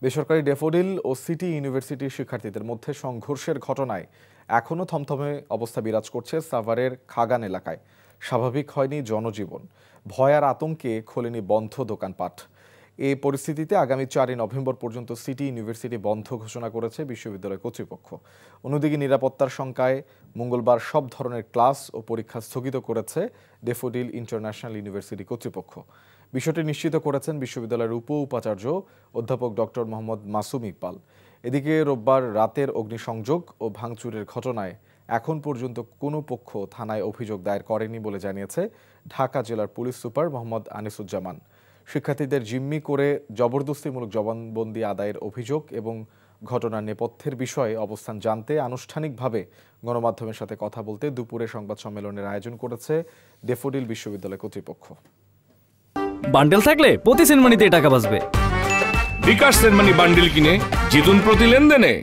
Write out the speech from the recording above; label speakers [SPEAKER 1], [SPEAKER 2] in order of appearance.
[SPEAKER 1] বেসরকারি ড্যাফোডিল ও সিটি ইউনিভার্সিটির শিক্ষার্থীদের মধ্যে সংঘর্ষের ঘটনায় এখনও থমথমে অবস্থা বিরাজ করছে সাভারের খাগান এলাকায়। স্বাভাবিক হয়নি জনজীবন, ভয় আর আতঙ্কে খোলেনি বন্ধ দোকানপাট। এই পরিস্থিতিতে আগামী 4 নভেম্বর পর্যন্ত সিটি ইউনিভার্সিটি বন্ধ ঘোষণা করেছে বিশ্ববিদ্যালয় কর্তৃপক্ষ। অন্যদিকে নিরাপত্তার শঙ্কায় মঙ্গলবার সব ধরনের ক্লাস ও পরীক্ষা স্থগিত করেছে ড্যাফোডিল ইন্টারন্যাশনাল ইউনিভার্সিটি কর্তৃপক্ষ। বিষয়টি নিশ্চিত করেছেন বিশ্ববিদ্যালয়ের উপাচার্য অধ্যাপক ডক্টর মোহাম্মদ মাসুম ইকবাল। এদিকে রোববার রাতের অগ্নিসংযোগ ও ভাঙচুরের ঘটনায় এখন পর্যন্ত কোনো পক্ষ থানায় অভিযোগ দায়ের করেনি বলে জানিয়েছে ঢাকা জেলার পুলিশ সুপার মোহাম্মদ আনিসুজ্জামান। শিক্ষার্থীদের জিম্মি করে জবরদস্তিমূলক জবানবন্দি আদায়ের অভিযোগ এবং ঘটনার নেপথ্যের বিষয়ে অবস্থান জানতে আনুষ্ঠানিকভাবে গণমাধ্যমের সাথে কথা বলতে দুপুরে সংবাদ সম্মেলনের আয়োজন করেছে ড্যাফোডিল বিশ্ববিদ্যালয় কর্তৃপক্ষ।
[SPEAKER 2] বান্ডেল থাকলে প্রতি সেনমানিতে টাকা বাঁচবে।
[SPEAKER 3] বিকাশ সেনমানি বান্ডেল কিনে জিতুন প্রতি লেনদেনে।